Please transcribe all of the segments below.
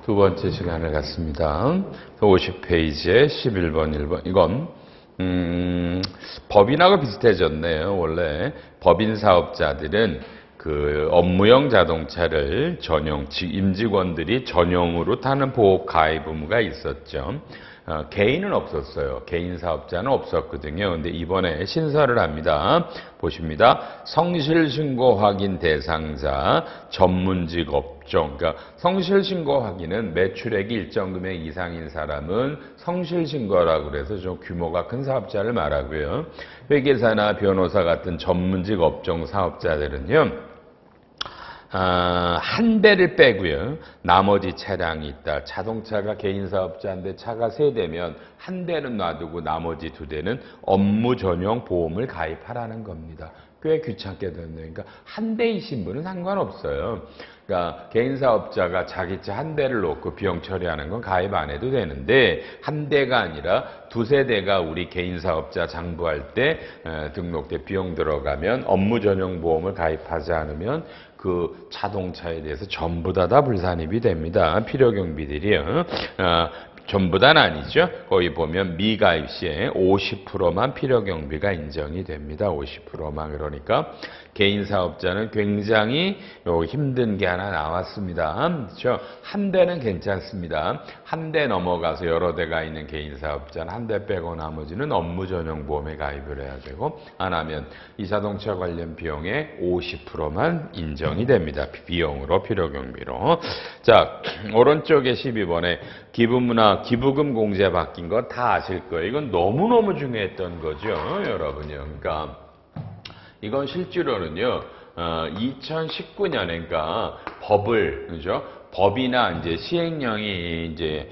두 번째 시간을 갖습니다. 50페이지에 11번, 1번. 이건 법인하고 비슷해졌네요. 원래 법인 사업자들은 그 업무용 자동차를 전용, 임직원들이 전용으로 타는 보호 가입 의무가 있었죠. 개인은 없었어요. 개인 사업자는 없었거든요. 근데 이번에 신설을 합니다. 보십니다. 성실신고 확인 대상자, 전문직 업종. 그러니까 성실신고 확인은 매출액이 일정 금액 이상인 사람은 성실신고라고 그래서 좀 규모가 큰 사업자를 말하고요. 회계사나 변호사 같은 전문직 업종 사업자들은요. 한 대를 빼고요. 나머지 차량이 있다. 자동차가 개인 사업자인데 차가 3대면 한 대는 놔두고 나머지 2대는 업무 전용 보험을 가입하라는 겁니다. 꽤 귀찮게 됐네요. 그러니까 한 대이신 분은 상관없어요. 그러니까 개인 사업자가 자기 차 한 대를 놓고 비용 처리하는 건 가입 안 해도 되는데 한 대가 아니라 2~3대가 우리 개인 사업자 장부할 때 등록돼 비용 들어가면 업무 전용 보험을 가입하지 않으면 그 자동차에 대해서 전부 다 불산입이 됩니다. 필요 경비들이요. 전부 다는 아니죠. 거기 보면 미가입 시에 50%만 필요 경비가 인정이 됩니다. 50%만. 그러니까 개인 사업자는 굉장히 힘든 게 하나 나왔습니다. 그렇죠? 한 대는 괜찮습니다. 한 대 넘어가서 여러 대가 있는 개인 사업자는 한 대 빼고 나머지는 업무 전용 보험에 가입을 해야 되고, 안 하면 이 자동차 관련 비용의 50%만 인정이 됩니다. 비용으로, 필요 경비로. 자, 오른쪽에 12번에 기부문화, 기부금 공제 바뀐 거 다 아실 거예요. 이건 너무너무 중요했던 거죠, 여러분요. 그러니까 이건 실제로는요, 2019년에, 그러니까 법을, 그죠? 법이나 이제 시행령이 이제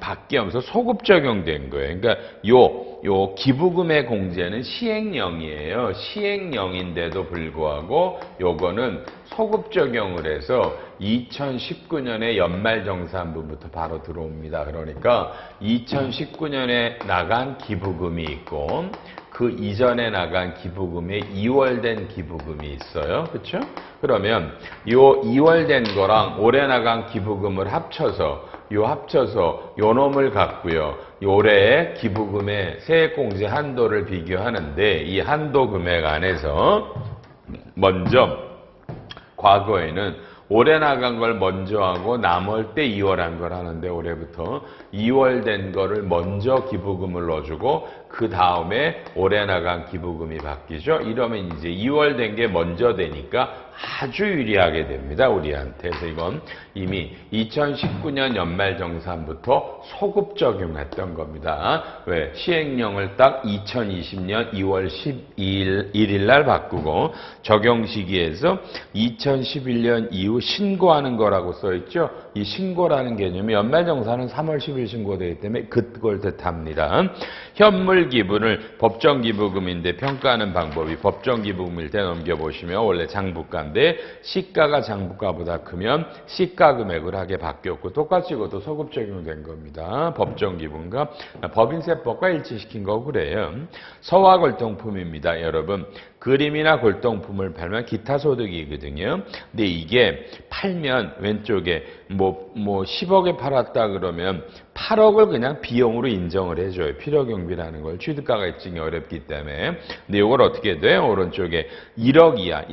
바뀌면서 소급 적용된 거예요. 그러니까 요 기부금의 공제는 시행령이에요. 시행령인데도 불구하고 요거는 소급 적용을 해서 2019년에 연말정산분부터 바로 들어옵니다. 그러니까 2019년에 나간 기부금이 있고 그 이전에 나간 기부금에 2월된 기부금이 있어요. 그렇죠? 그러면 요 2월된 거랑 올해 나간 기부금을 합쳐서 요 놈을 갖고요. 올해의 기부금의 세액공제 한도를 비교하는데 이 한도 금액 안에서 먼저 과거에는 올해 나간 걸 먼저 하고 남을 때 2월 한 걸 하는데 올해부터 2월 된 거를 먼저 기부금을 넣어주고 그 다음에 올해 나간 기부금이 바뀌죠. 이러면 이제 2월 된 게 먼저 되니까 아주 유리하게 됩니다. 우리한테. 그래서 이건 이미 2019년 연말정산부터 소급 적용했던 겁니다. 왜? 시행령을 딱 2020년 2월 1일 날 바꾸고 적용 시기에서 2011년 이후 신고하는 거라고 써있죠. 이 신고라는 개념이 연말정산은 3월 10일 신고되기 때문에 그걸 뜻합니다. 현물 기부를 법정 기부금인데 평가하는 방법이 법정 기부금일 때 넘겨보시면 원래 장부가인데 시가가 장부가보다 크면 시가 금액을 하게 바뀌었고 똑같이 이것도 소급 적용된 겁니다. 법정 기부금과 법인세법과 일치시킨 거고 그래요. 서화 골동품입니다. 여러분 그림이나 골동품을 팔면 기타 소득이거든요. 근데 이게 팔면 왼쪽에 뭐 10억에 팔았다 그러면 8억을 그냥 비용으로 인정을 해줘요. 필요경비라는 걸 취득가가 입증이 어렵기 때문에. 근데 이걸 어떻게 돼요? 오른쪽에 1억 이하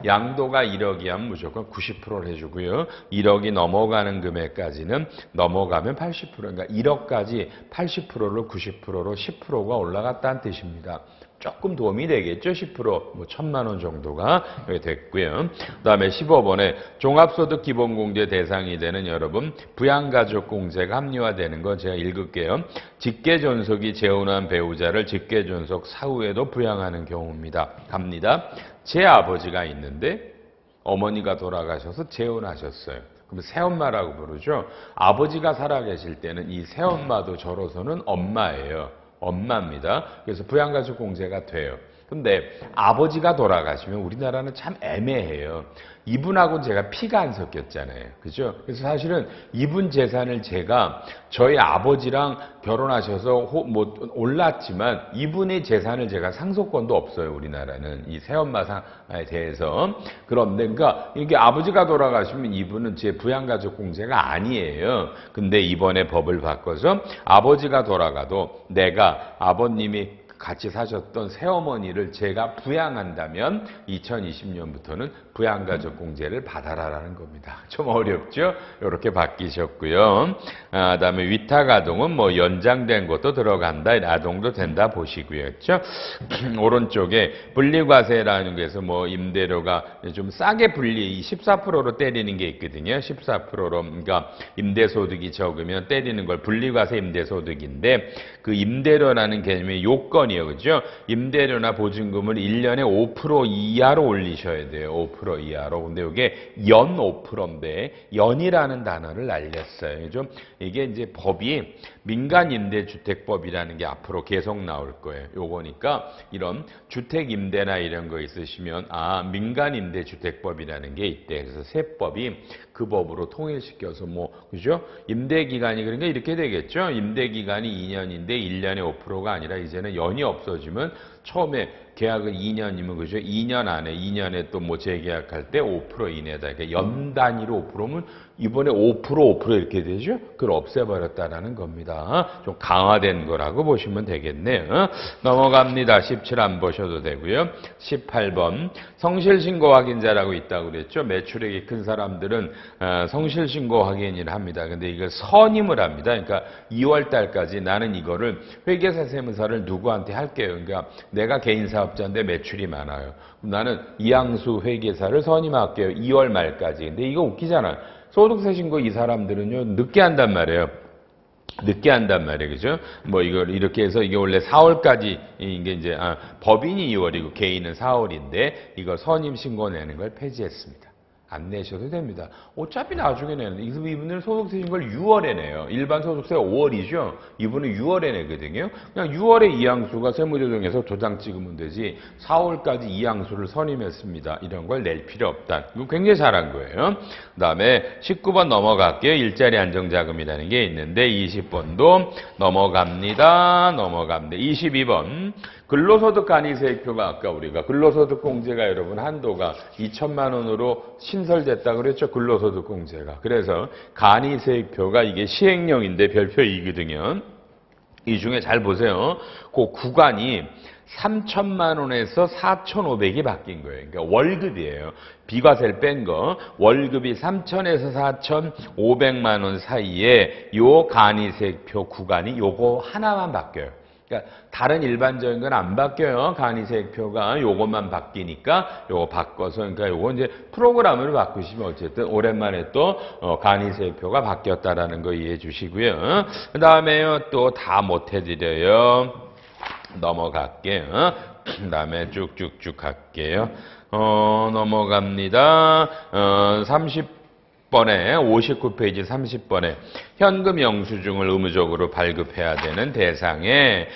양도가 1억 이하면 무조건 90%를 해주고요. 1억이 넘어가는 금액까지는 넘어가면 80%, 그러니까 1억까지 80%로 90%로 10%가 올라갔다는 뜻입니다. 조금 도움이 되겠죠. 10%, 뭐 1,000만 원 정도가 됐고요. 그 다음에 15번에 종합소득 기본공제 대상이 되는 여러분 부양가족공제가 합리화되는 거 제가 읽을게요. 직계존속이 재혼한 배우자를 직계존속 사후에도 부양하는 경우입니다. 갑니다. 제 아버지가 있는데 어머니가 돌아가셔서 재혼하셨어요. 그럼 새엄마라고 부르죠. 아버지가 살아계실 때는 이 새엄마도 저로서는 엄마예요. 엄마입니다. 그래서 부양가족 공제가 돼요. 근데 아버지가 돌아가시면 우리나라는 참 애매해요. 이분하고는 제가 피가 안 섞였잖아요. 그죠? 그래서 사실은 이분 재산을 제가 저희 아버지랑 결혼하셔서 올랐지만 이분의 재산을 제가 상속권도 없어요. 우리나라는 이 새엄마에 대해서. 그런데 그러니까 이게 아버지가 돌아가시면 이분은 제 부양가족 공제가 아니에요. 근데 이번에 법을 바꿔서 아버지가 돌아가도 내가 아버님이 같이 사셨던 새어머니를 제가 부양한다면 2020년부터는 부양가족 공제를 받아라라는 겁니다. 좀 어렵죠? 이렇게 바뀌셨고요. 그다음에 위탁아동은 뭐 연장된 것도 들어간다, 아동도 된다 보시고요. 그렇죠? 오른쪽에 분리과세라는 게서 뭐 임대료가 좀 싸게 14%로 때리는 게 있거든요. 14%로 그러니까 임대소득이 적으면 때리는 걸 분리과세 임대소득인데 그 임대료라는 개념의 요건이에요. 그죠? 임대료나 보증금을 1년에 5% 이하로 올리셔야 돼요. 5% 이하로. 근데 이게 연 5%인데 연이라는 단어를 날렸어요. 좀 이게 이제 법이 민간임대주택법이라는 게 앞으로 계속 나올 거예요. 요거니까 이런 주택임대나 이런 거 있으시면 민간임대주택법이라는 게 있대. 그래서 세법이 그 법으로 통일시켜서 뭐 그죠? 임대기간이 그러니까 이렇게 되겠죠. 임대기간이 2년인데 1년에 5%가 아니라 이제는 연이 없어지면 처음에 계약은 2년이면 그죠? 2년 안에 2년에 또 뭐 재계약할 때 5% 이내다. 그러니까 연 단위로 5%면 이번에 5% 이렇게 되죠? 그걸 없애버렸다라는 겁니다. 좀 강화된 거라고 보시면 되겠네요. 넘어갑니다. 17 안 보셔도 되고요. 18번 성실신고 확인자라고 있다고 그랬죠. 매출액이 큰 사람들은 성실신고 확인을 합니다. 근데 이걸 선임을 합니다. 그러니까 2월 달까지 나는 이거를 회계사 세무사를 누구한테 할게요. 그러니까 내가 개인 사업자인데 매출이 많아요. 그럼 나는 이항수 회계사를 선임할게요. 2월 말까지. 근데 이거 웃기잖아. 소득세 신고 이 사람들은요, 늦게 한단 말이에요. 늦게 한단 말이에요. 그죠? 뭐 이걸 이렇게 해서 이게 원래 4월까지 이게 이제 법인이 2월이고 개인은 4월인데 이걸 선임 신고 내는 걸 폐지했습니다. 안 내셔도 됩니다. 어차피 나중에 내는 이분은 소득세 신고를 6월에 내요. 일반 소득세가 5월이죠. 이분은 6월에 내거든요. 그냥 6월에 이항수가 세무조정에서 도장 찍으면 되지 4월까지 이항수를 선임했습니다. 이런 걸 낼 필요 없다. 이거 굉장히 잘한 거예요. 그다음에 19번 넘어갈게요. 일자리 안정자금이라는 게 있는데 20번도 넘어갑니다. 22번 근로소득 간이세액표가 아까 우리가 근로소득공제가 여러분 한도가 2천만 원으로 신설됐다 그랬죠. 근로소득공제가. 그래서 간이세액표가 이게 시행령인데 별표 2거든요. 이 중에 잘 보세요. 그 구간이 3천만 원에서 4,500이 바뀐 거예요. 그러니까 월급이에요. 비과세를 뺀 거. 월급이 3천에서 4,500만 원 사이에 요 간이세액표 구간이 요거 하나만 바뀌어요. 그러니까 다른 일반적인 건 안 바뀌어요. 간이세액표가 요것만 바뀌니까 요거 바꿔서 그러니까 요거 이제 프로그램을 바꾸시면 어쨌든 오랜만에 또 간이세액표가 바뀌었다라는 거 이해해 주시고요. 그다음에요 또 다 못 해드려요. 넘어갈게요. 그다음에 쭉쭉쭉 갈게요. 넘어갑니다. 30번에 59페이지 30번에 현금 영수증을 의무적으로 발급해야 되는 대상에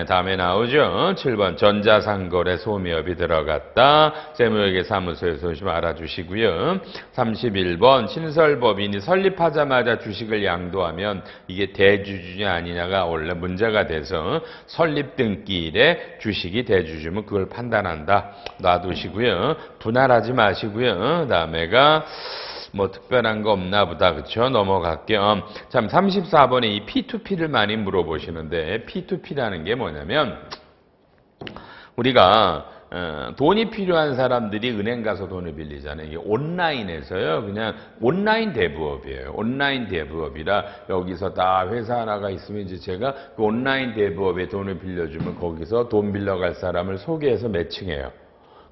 다음에 나오죠. 7번 전자상거래 소매업이 들어갔다. 세무회계사무소에서 좀 알아주시고요. 31번 신설법인이 설립하자마자 주식을 양도하면 이게 대주주냐 아니냐가 원래 문제가 돼서 설립 등기일에 주식이 대주주면 그걸 판단한다. 놔두시고요. 분할하지 마시고요. 다음에가 뭐 특별한 거 없나 보다. 그쵸? 넘어갈게요. 참 34번에 이 P2P를 많이 물어보시는데 P2P라는 게 뭐냐면 우리가 돈이 필요한 사람들이 은행 가서 돈을 빌리잖아요. 이게 온라인에서요. 그냥 온라인 대부업이에요. 온라인 대부업이라 여기서 다 회사 하나가 있으면 이제 제가 그 온라인 대부업에 돈을 빌려주면 거기서 돈 빌려갈 사람을 소개해서 매칭해요.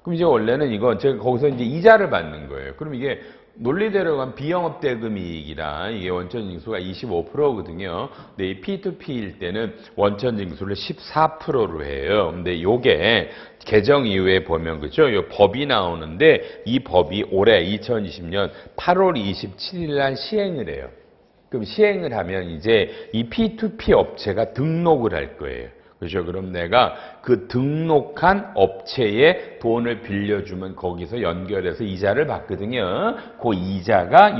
그럼 이제 원래는 이거 제가 거기서 이제 이자를 받는 거예요. 그럼 이게 논리대로 가면 비영업 대금 이익이라 이게 원천 징수가 25%거든요. 근데 이 P2P일 때는 원천 징수를 14%로 해요. 근데 요게 개정 이후에 보면 그죠? 요 법이 나오는데 이 법이 올해 2020년 8월 27일 날 시행을 해요. 그럼 시행을 하면 이제 이 P2P 업체가 등록을 할 거예요. 그렇죠. 그럼 내가 그 등록한 업체에 돈을 빌려주면 거기서 연결해서 이자를 받거든요. 그 이자가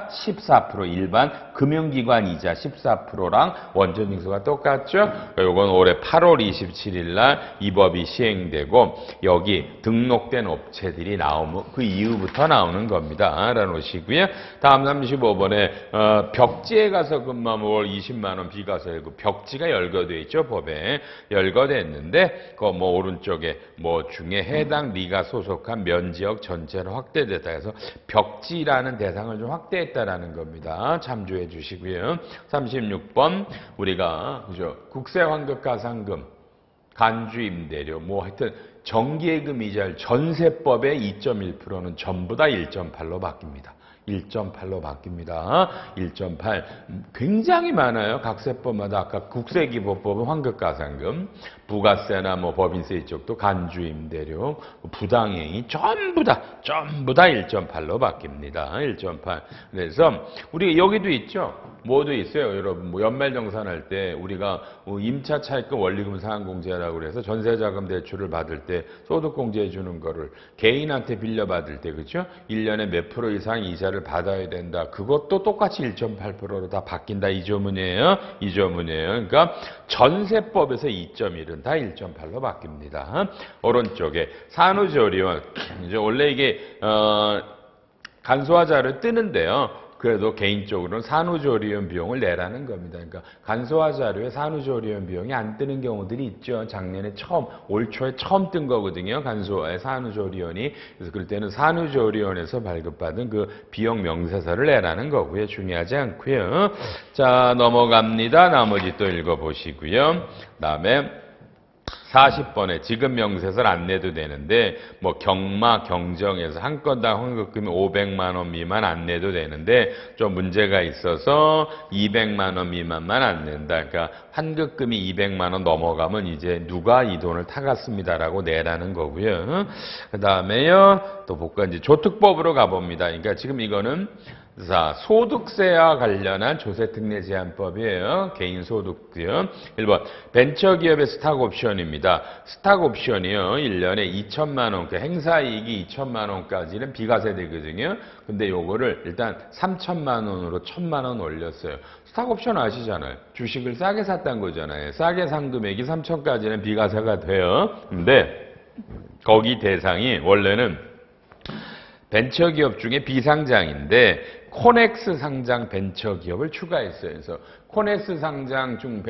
14% 일반 금융기관 이자 14%랑 원전징수가 똑같죠. 요건 올해 8월 27일 날 이 법이 시행되고 여기 등록된 업체들이 나오면 그 이후부터 나오는 겁니다. 알아놓으시고요. 다음 35번에 벽지에 가서 근무하면 월 20만 원 비과세고 벽지가 열거되어 있죠. 법에 열거됐는데 그 뭐 오른쪽에 뭐 중에 해당 리가 소속한 면지역 전체로 확대됐다 해서 벽지라는 대상을 좀 확대했다라는 겁니다. 참조해 주시고요. 36번 우리가 그죠 국세환급가상금 간주임대료 뭐 하여튼 정기예금 이자율 전세법의 2.1%는 전부 다 1.8로 바뀝니다. 1.8로 바뀝니다. 1.8 굉장히 많아요. 각 세법마다 아까 국세기본법은 환급가상금, 부가세나 뭐 법인세 이쪽도 간주임대료, 부당행위 전부 다 1.8로 바뀝니다. 1.8. 그래서 우리 여기도 있죠. 뭐도 있어요, 여러분. 뭐 연말정산할 때 우리가 임차 차입금 원리금 상환공제라고 그래서 전세자금 대출을 받을 때 소득공제해 주는 거를 개인한테 빌려받을 때 그렇죠? 1년에 몇 프로 이상 이자를 받아야 된다. 그것도 똑같이 1.8%로 다 바뀐다. 이 조문이에요. 이 조문이에요. 그러니까 전세법에서 2.1은 다 1.8로 바뀝니다. 오른쪽에 산후조리원 이제 원래 이게 간소화자를 뜨는데요. 그래도 개인적으로는 산후조리원 비용을 내라는 겁니다. 그러니까 간소화 자료에 산후조리원 비용이 안 뜨는 경우들이 있죠. 작년에 올 초에 처음 뜬 거거든요. 간소화에 산후조리원이. 그래서 그럴 때는 산후조리원에서 발급받은 그 비용 명세서를 내라는 거고요. 중요하지 않고요. 자, 넘어갑니다. 나머지 또 읽어보시고요. 그다음에 40번에 지급 명세서를 안 내도 되는데 뭐 경마 경정에서 한 건당 환급금이 500만 원 미만 안 내도 되는데 좀 문제가 있어서 200만 원 미만만 안 낸다. 그러니까 환급금이 200만 원 넘어가면 이제 누가 이 돈을 타갔습니다라고 내라는 거고요. 그다음에요. 또 볼까 이제 조특법으로 가봅니다. 그러니까 지금 이거는 자, 소득세와 관련한 조세특례제한법이에요. 개인소득도요. 1번 벤처기업의 스탁옵션입니다. 스탁옵션이요. 1년에 2천만 원, 그러니까 행사이익이 2천만 원까지는 비과세되거든요. 근데 요거를 일단 3천만 원으로 1천만 원 올렸어요. 스탁옵션 아시잖아요. 주식을 싸게 샀다는 거잖아요. 싸게 산 금액이 3천까지는 비과세가 돼요. 근데 거기 대상이 원래는 벤처기업 중에 비상장인데 코넥스 상장 벤처기업을 추가했어요. 그래서 코넥스 상장 중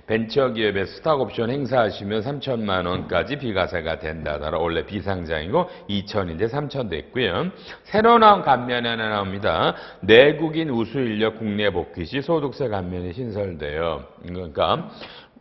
벤처기업의 스탁옵션 행사하시면 3천만 원까지 비과세가 된다더라. 원래 비상장이고 2천인데 3천 됐고요. 새로 나온 감면이 하나 나옵니다. 내국인 우수인력 국내 복귀 시 소득세 감면이 신설돼요. 그러니까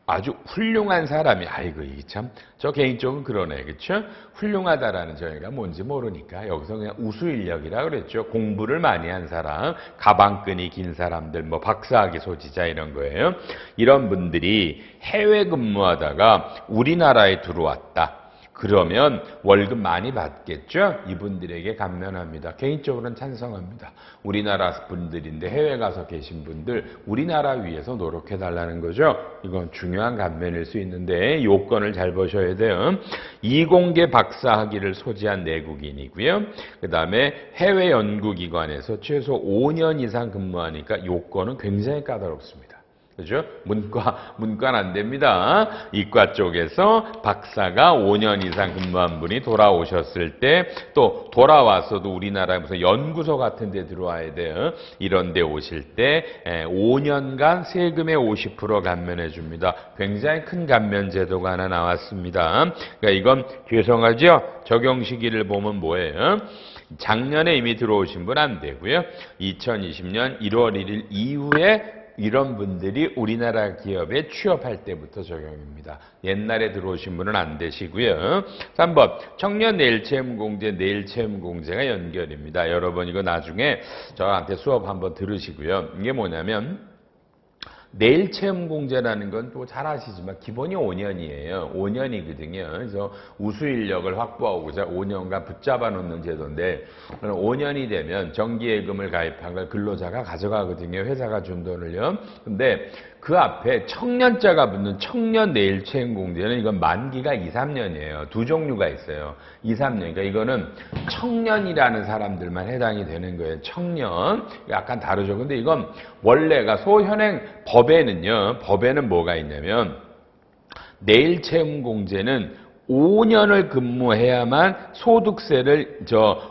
아주 훌륭한 사람이 아이고 이 참 저 개인적으로 그러네 그렇죠? 훌륭하다라는 저희가 뭔지 모르니까 여기서 그냥 우수 인력이라 그랬죠. 공부를 많이 한 사람, 가방끈이 긴 사람들, 뭐 박사학위 소지자 이런 거예요. 이런 분들이 해외 근무하다가 우리나라에 들어왔다. 그러면 월급 많이 받겠죠? 이분들에게 감면합니다. 개인적으로는 찬성합니다. 우리나라 분들인데 해외 가서 계신 분들 우리나라 위해서 노력해달라는 거죠. 이건 중요한 감면일 수 있는데 요건을 잘 보셔야 돼요. 이공계 박사학위를 소지한 내국인이고요. 그 다음에 해외 연구기관에서 최소 5년 이상 근무하니까 요건은 굉장히 까다롭습니다. 그죠? 문과는 안 됩니다. 이과 쪽에서 박사가 5년 이상 근무한 분이 돌아오셨을 때 또 돌아와서도 우리나라에 무슨 연구소 같은 데 들어와야 돼요. 이런 데 오실 때 5년간 세금의 50% 감면해 줍니다. 굉장히 큰 감면 제도가 하나 나왔습니다. 그러니까 이건 죄송하죠? 적용 시기를 보면 뭐예요? 작년에 이미 들어오신 분 안 되고요. 2020년 1월 1일 이후에 이런 분들이 우리나라 기업에 취업할 때부터 적용입니다. 옛날에 들어오신 분은 안 되시고요. 3번 청년 내일체험공제, 내일체험공제가 연결입니다. 여러분 이거 나중에 저한테 수업 한번 들으시고요. 이게 뭐냐면 내일체험공제라는 건 또 잘 아시지만 기본이 5년이에요. 5년이거든요. 그래서 우수인력을 확보하고자 5년간 붙잡아 놓는 제도인데 5년이 되면 정기예금을 가입한 걸 근로자가 가져가거든요. 회사가 준 돈을요. 근데 그 앞에 청년자가 붙는 청년 내일채용공제는 이건 만기가 2, 3년이에요. 두 종류가 있어요. 2, 3년. 그러니까 이거는 청년이라는 사람들만 해당이 되는 거예요. 청년. 약간 다르죠. 근데 이건 원래가 소현행 법에는 뭐가 있냐면 내일채용공제는 5년을 근무해야만 소득세를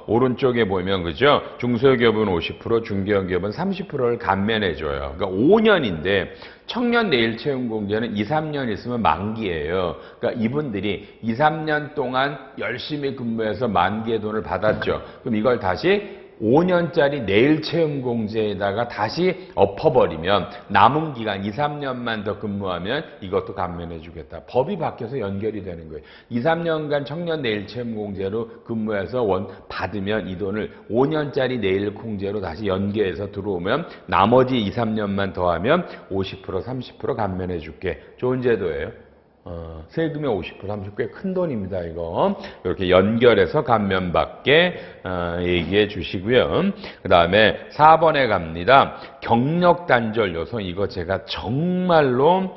오른쪽에 보면 그죠? 중소기업은 50%, 중견기업은 30%를 감면해줘요. 그러니까 5년인데 청년 내일채용공제는 2, 3년 있으면 만기예요. 그러니까 이분들이 2, 3년 동안 열심히 근무해서 만기의 돈을 받았죠. 그럼 이걸 다시 5년짜리 내일채용공제에다가 다시 엎어버리면 남은 기간 2, 3년만 더 근무하면 이것도 감면해 주겠다. 법이 바뀌어서 연결이 되는 거예요. 2, 3년간 청년 내일채용공제로 근무해서 받으면 이 돈을 5년짜리 내일공제로 다시 연계해서 들어오면 나머지 2, 3년만 더하면 50%, 30% 감면해 줄게. 좋은 제도예요. 세금의 50%, 30% 꽤 큰 돈입니다, 이거. 이렇게 연결해서 감면받게 얘기해 주시고요. 그 다음에 4번에 갑니다. 경력 단절 여성, 이거 제가 정말로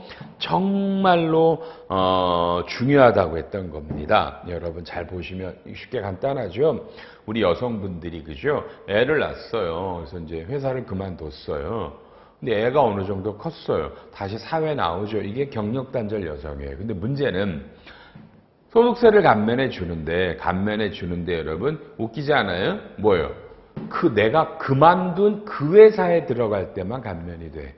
중요하다고 했던 겁니다. 여러분 잘 보시면 쉽게 간단하죠. 우리 여성분들이 그죠? 애를 낳았어요. 그래서 이제 회사를 그만뒀어요. 근데 애가 어느 정도 컸어요. 다시 사회 나오죠. 이게 경력 단절 여성이에요. 근데 문제는 소득세를 감면해 주는데 여러분 웃기지 않아요? 뭐예요? 내가 그만둔 그 회사에 들어갈 때만 감면이 돼.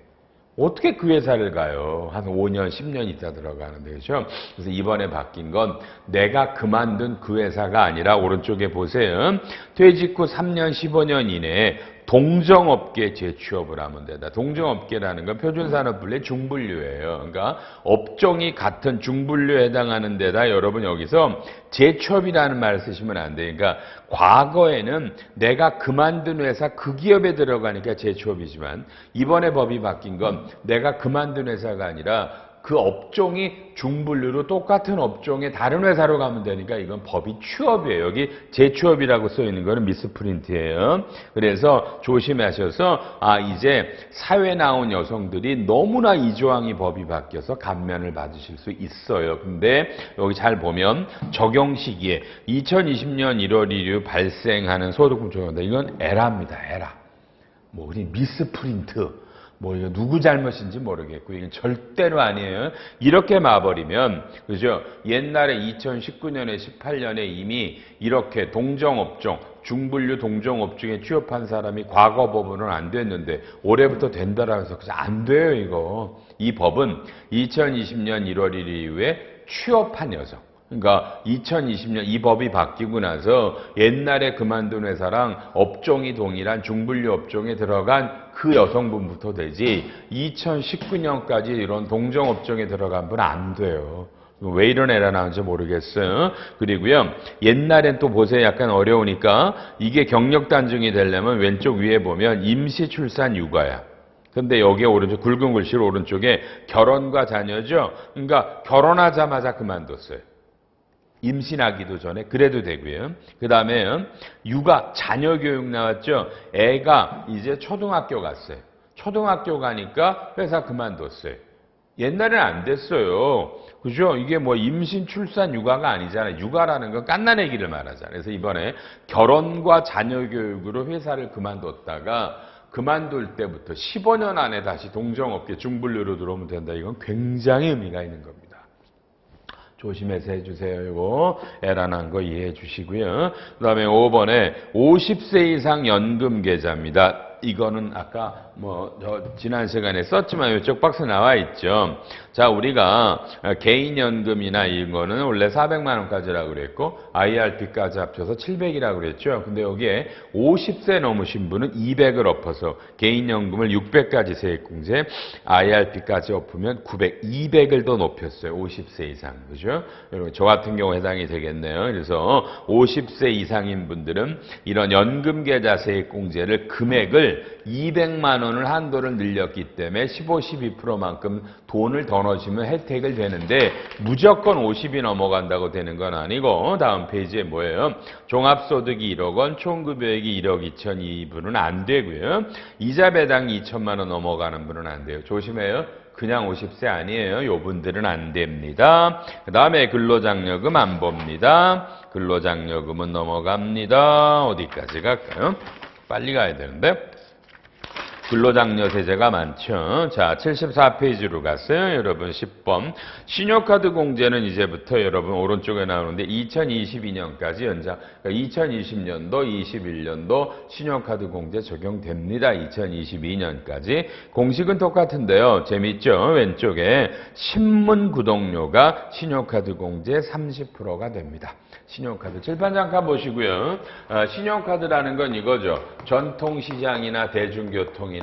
어떻게 그 회사를 가요? 한 5년, 10년 있다 들어가는데, 그죠? 그래서 이번에 바뀐 건 내가 그만둔 그 회사가 아니라 오른쪽에 보세요. 퇴직 후 3년, 15년 이내에 동정업계에 재취업을 하면 된다. 동정업계라는 건 표준산업분류의 중분류예요. 그러니까 업종이 같은 중분류에 해당하는 데다 여러분 여기서 재취업이라는 말을 쓰시면 안 돼요. 그러니까 과거에는 내가 그만둔 회사 그 기업에 들어가니까 재취업이지만 이번에 법이 바뀐 건 내가 그만둔 회사가 아니라 그 업종이 중분류로 똑같은 업종에 다른 회사로 가면 되니까 이건 법이 취업이에요. 여기 재취업이라고 써 있는 거는 미스프린트예요. 그래서 조심하셔서 이제 사회 나온 여성들이 너무나 이 조항이 법이 바뀌어서 감면을 받으실 수 있어요. 근데 여기 잘 보면 적용 시기에 2020년 1월 1일 이후 발생하는 소득분 조정다. 이건 에라입니다. 에라. 우리 미스프린트. 이거 누구 잘못인지 모르겠고 이건 절대로 아니에요. 이렇게 마버리면 그죠? 옛날에 2019년에 18년에 이미 이렇게 동정업종 중분류 동정업종에 취업한 사람이 과거 법으로는 안 됐는데 올해부터 된다라면서 안 돼요 이거. 이 법은 2020년 1월 1일 이후에 취업한 여성. 그러니까 2020년 이 법이 바뀌고 나서 옛날에 그만둔 회사랑 업종이 동일한 중분류 업종에 들어간 그 여성분부터 되지 2019년까지 이런 동정업종에 들어간 분은 안 돼요. 왜 이런 애가 나오는지 모르겠어요. 그리고요, 옛날엔 또 보세요. 약간 어려우니까 이게 경력 단중이 되려면 왼쪽 위에 보면 임시 출산 육아야. 근데 여기에 오른쪽 굵은 글씨로 오른쪽에 결혼과 자녀죠. 그러니까 결혼하자마자 그만뒀어요. 임신하기도 전에 그래도 되고요. 그 다음에 육아, 자녀 교육 나왔죠. 애가 이제 초등학교 갔어요. 초등학교 가니까 회사 그만뒀어요. 옛날에는 안 됐어요. 그죠? 이게 임신, 출산, 육아가 아니잖아요. 육아라는 건 갓난아기를 말하잖아요. 그래서 이번에 결혼과 자녀 교육으로 회사를 그만뒀다가 그만둘 때부터 15년 안에 다시 동정업계 중분류로 들어오면 된다. 이건 굉장히 의미가 있는 겁니다. 조심해서 해주세요. 이거 에라난 거 이해해 주시고요. 그 다음에 5번에 50세 이상 연금 계좌입니다. 이거는 아까 지난 시간에 썼지만 이쪽 박스 나와 있죠. 자, 우리가 개인연금이나 이거는 원래 400만 원까지라고 그랬고 IRP까지 합쳐서 700이라고 그랬죠. 근데 여기에 50세 넘으신 분은 200을 엎어서 개인연금을 600까지 세액공제, IRP까지 엎으면 900, 200을 더 높였어요. 50세 이상. 그죠? 여러분, 저 같은 경우 해당이 되겠네요. 그래서 50세 이상인 분들은 이런 연금계좌 세액공제를 금액을 200만 원을 한도를 늘렸기 때문에 15, 12%만큼 돈을 더 넣으시면 혜택을 되는데 무조건 50이 넘어간다고 되는 건 아니고 다음 페이지에 뭐예요? 종합소득이 1억 원, 총급여액이 1억 2천 이 분은 안 되고요. 이자 배당이 2천만 원 넘어가는 분은 안 돼요. 조심해요. 그냥 50세 아니에요. 요 분들은 안 됩니다. 그 다음에 근로장려금 안 봅니다. 근로장려금은 넘어갑니다. 어디까지 갈까요? 빨리 가야 되는데. 근로장려 세제가 많죠. 자, 74페이지로 갔어요. 여러분 10번. 신용카드 공제는 이제부터 여러분 오른쪽에 나오는데 2022년까지 연장, 그러니까 2020년도, 21년도 신용카드 공제 적용됩니다. 2022년까지. 공식은 똑같은데요. 재밌죠? 왼쪽에 신문 구독료가 신용카드 공제 30%가 됩니다. 신용카드. 칠판 잠깐 보시고요. 신용카드라는 건 이거죠. 전통시장이나 대중교통이나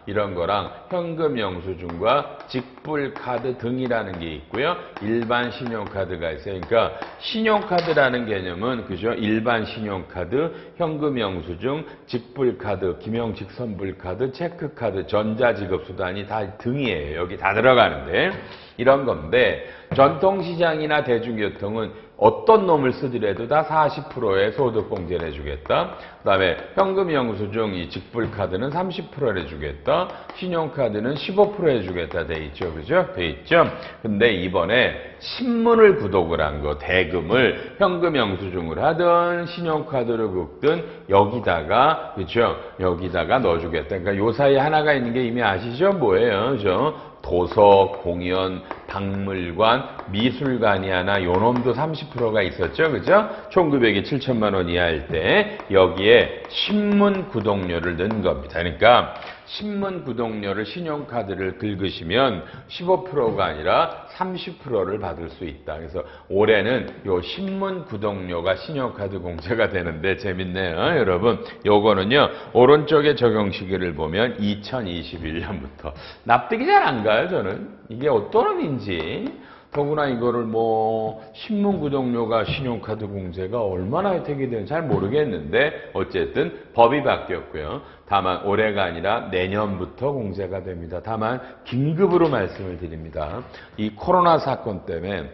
이런 거랑 현금 영수증과 직불카드 등이라는 게 있고요. 일반 신용카드가 있어요. 그러니까 신용카드라는 개념은 그죠? 일반 신용카드, 현금 영수증, 직불카드, 김영식 선불카드, 체크카드, 전자지급수단이 다 등이에요. 여기 다 들어가는데 이런 건데 전통시장이나 대중교통은 어떤 놈을 쓰더라도 다 40%의 소득공제를 해주겠다. 그 다음에 현금 영수증 이 직불카드는 30% 해주겠다. 신용카드는 15% 해주겠다. 돼 있죠. 그죠? 돼 있죠? 근데 이번에 신문을 구독을 한 거, 대금을 현금 영수증을 하든 신용카드를 긁든 여기다가, 그죠? 여기다가 넣어주겠다. 그러니까 요 사이에 하나가 있는 게 이미 아시죠? 뭐예요? 그죠? 도서, 공연, 박물관, 미술관이 하나 요놈도 30%가 있었죠. 그죠? 총 금액이 7천만 원 이하일 때 여기에 신문 구독료를 넣은 겁니다. 그러니까 신문 구독료를 신용카드를 긁으시면 15%가 아니라 30%를 받을 수 있다. 그래서 올해는 요 신문 구독료가 신용카드 공제가 되는데 재밌네요. 여러분 요거는요. 오른쪽에 적용 시기를 보면 2021년부터 납득이 잘 안 가요. 저는 이게 어떤 의미인지. 더구나 이거를 뭐 신문 구독료가 신용카드 공제가 얼마나 혜택이 되는지 잘 모르겠는데 어쨌든 법이 바뀌었고요. 다만 올해가 아니라 내년부터 공제가 됩니다. 다만 긴급으로 말씀을 드립니다. 이 코로나 사건 때문에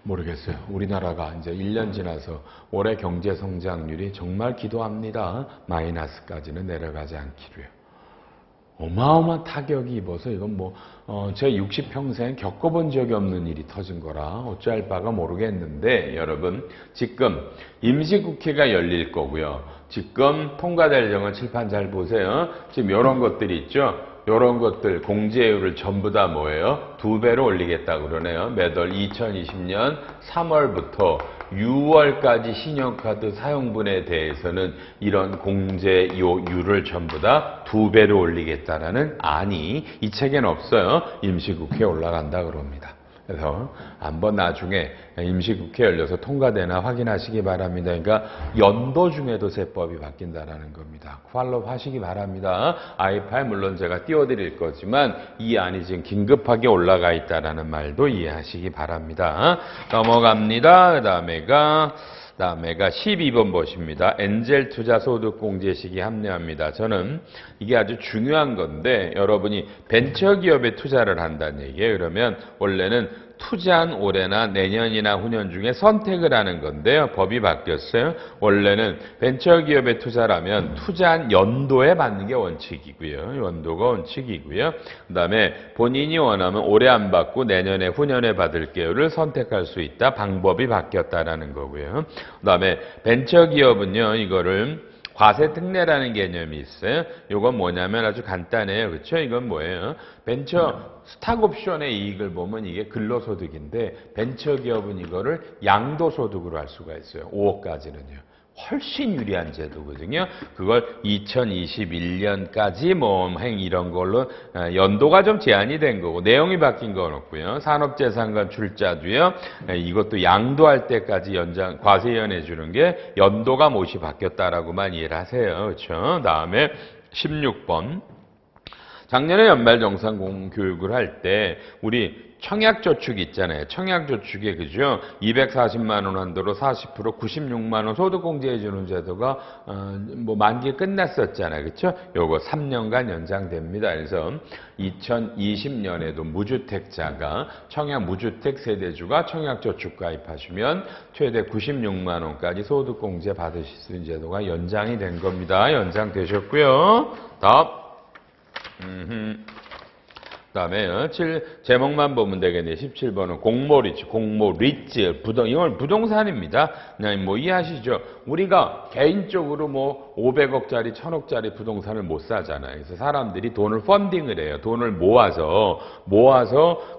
모르겠어요. 우리나라가 이제 1년 지나서 올해 경제 성장률이 정말 기도합니다. 마이너스까지는 내려가지 않기로요. 어마어마한 타격이 입어서 이건 뭐 제 60평생 겪어본 적이 없는 일이 터진 거라 어찌할 바가 모르겠는데 여러분 지금 임시국회가 열릴 거고요. 지금 통과될 예정은 칠판 잘 보세요. 지금 이런 것들이 있죠. 이런 것들 공제율을 전부 다 뭐예요? 2배로 올리겠다고 그러네요. 매달 2020년 3월부터 6월까지 신용카드 사용분에 대해서는 이런 공제율을 전부 다 2배로 올리겠다라는 안이 이 책에는 없어요. 임시국회에 올라간다 그럽니다. 그래서 한번 나중에 임시국회 열려서 통과되나 확인하시기 바랍니다. 그러니까 연도 중에도 세법이 바뀐다라는 겁니다. 팔로우 하시기 바랍니다. 아이파이 물론 제가 띄워드릴 거지만 이 안이 지금 긴급하게 올라가 있다라는 말도 이해하시기 바랍니다. 넘어갑니다. 그 다음에가 12번 보십니다. 엔젤 투자 소득 공제 시기 합리화입니다. 저는 이게 아주 중요한 건데 여러분이 벤처기업에 투자를 한다는 얘기예요. 그러면 원래는 투자한 올해나 내년이나 후년 중에 선택을 하는 건데요. 법이 바뀌었어요. 원래는 벤처기업에 투자라면 투자한 연도에 받는 게 원칙이고요. 연도가 원칙이고요. 그 다음에 본인이 원하면 올해 안 받고 내년에 후년에 받을게요를 선택할 수 있다. 방법이 바뀌었다라는 거고요. 그 다음에 벤처기업은요. 이거를 과세특례라는 개념이 있어요. 이건 뭐냐면 아주 간단해요. 그렇죠? 이건 뭐예요? 벤처 스탁옵션의 이익을 보면 이게 근로소득인데 벤처기업은 이거를 양도소득으로 할 수가 있어요. 5억까지는요. 훨씬 유리한 제도거든요. 그걸 2021년까지 이런 걸로 연도가 좀 제한이 된 거고 내용이 바뀐 건 없고요. 산업재산권 출자도요. 이것도 양도할 때까지 과세연해 주는 게 연도가 못이 바뀌었다라고만 이해를 하세요. 그렇죠? 다음에 16번. 작년에 연말정산 교육을 할 때 우리 청약저축 있잖아요. 청약저축에 그죠? 240만 원 한도로 40% 96만 원 소득공제해 주는 제도가 만기 끝났었잖아요. 그렇죠? 요거 3년간 연장됩니다. 그래서 2020년에도 무주택자가 무주택 세대주가 청약저축 가입하시면 최대 96만 원까지 소득공제 받으실 수 있는 제도가 연장이 된 겁니다. 연장되셨고요. 다음 그다음에 7 제목만 보면 되겠네. 17번은 공모리츠, 공모리츠 이건 부동산입니다. 그냥 뭐 이해하시죠? 우리가 개인적으로 뭐 500억짜리, 1000억짜리 부동산을 못 사잖아요. 그래서 사람들이 돈을 펀딩을 해요. 돈을 모아서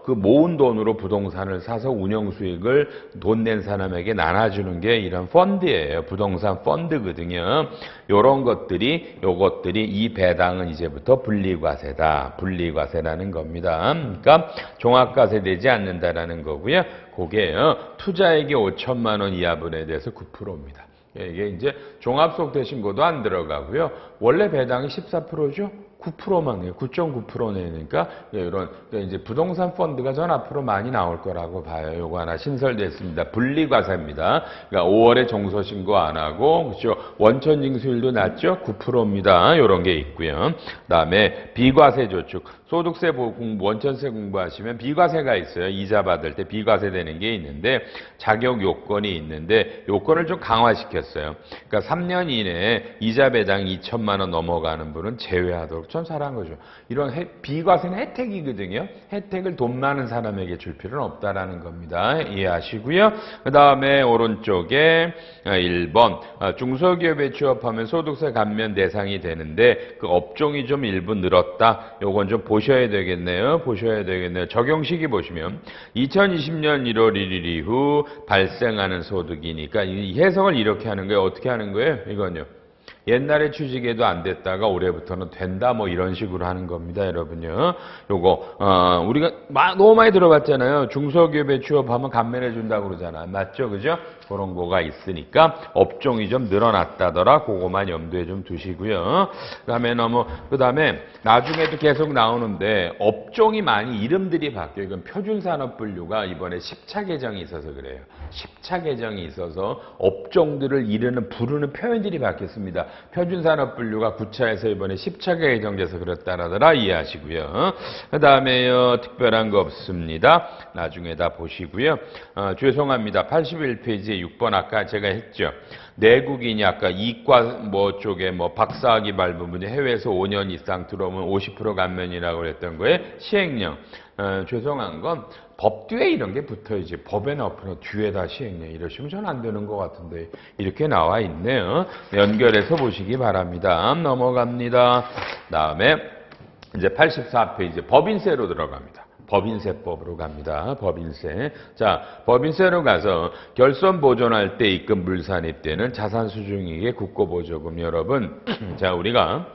그 모은 돈으로 부동산을 사서 운영 수익을 돈 낸 사람에게 나눠주는 게 이런 펀드예요. 부동산 펀드거든요. 요것들이 이 배당은 이제부터 분리과세다. 분리과세라는 겁니다. 그러니까 종합과세 되지 않는다라는 거고요. 그게 투자액이 5천만 원 이하분에 대해서 9%입니다. 이게 이제 종합속 대신고도 안 들어가고요. 원래 배당이 14%죠? 9%만 내요. 9.9% 내니까 이런 이제 부동산 펀드가 전 앞으로 많이 나올 거라고 봐요. 요거 하나 신설됐습니다. 분리과세입니다. 그러니까 5월에 정서신고 안 하고 그렇죠. 원천 징수율도 낮죠. 9%입니다. 요런 게 있고요. 그다음에 비과세 조축. 소득세 공부, 원천세 공부하시면 비과세가 있어요. 이자 받을 때 비과세 되는 게 있는데 자격 요건이 있는데 요건을 좀 강화시켰어요. 그러니까 3년 이내에 이자 배당 2천만 원 넘어가는 분은 제외하도록 좀 잘한 거죠. 이런 비과세는 혜택이거든요. 혜택을 돈 많은 사람에게 줄 필요는 없다라는 겁니다. 이해하시고요. 그 다음에 오른쪽에 1번 중소기업에 취업하면 소득세 감면 대상이 되는데 그 업종이 좀 일부 늘었다. 요건 좀 보셔야 되겠네요. 적용시기 보시면 2020년 1월 1일 이후 발생하는 소득이니까 이 해석을 이렇게 하는 거예요. 어떻게 하는 거예요? 이건요. 옛날에 취직해도 안 됐다가 올해부터는 된다 뭐 이런 식으로 하는 겁니다, 여러분요. 요거 우리가 너무 많이 들어봤잖아요. 중소기업에 취업하면 감면해 준다고 그러잖아. 맞죠? 그죠? 그런 거가 있으니까 업종이 좀 늘어났다더라. 그거만 염두에 좀 두시고요. 그다음에 나중에도 계속 나오는데 업종이 많이 이름들이 바뀌어요. 이건 표준산업분류가 이번에 10차 개정이 있어서 그래요. 10차 개정이 있어서 업종들을 부르는 표현들이 바뀌었습니다. 표준산업분류가 9차에서 이번에 10차 개정돼서 그렇다라더라. 이해하시고요. 그 다음에요. 특별한 거 없습니다. 나중에 다 보시고요. 죄송합니다. 81페이지에 6번 아까 제가 했죠. 내국인이 아까 이과 쪽에 박사학위 밟으면 해외에서 5년 이상 들어오면 50% 감면이라고 그랬던 거에 시행령. 죄송한 건 법 뒤에 이런 게 붙어야지. 법에 나오면 뒤에다 시행령 이러시면 전 안 되는 것 같은데 이렇게 나와 있네요. 연결해서 보시기 바랍니다. 넘어갑니다. 다음에 이제 84페이지 법인세로 들어갑니다. 법인세법으로 갑니다. 법인세. 자, 법인세로 가서 결손 보존할 때 입금 불산입 때는 자산수중이익의 국고보조금. 여러분, 자, 우리가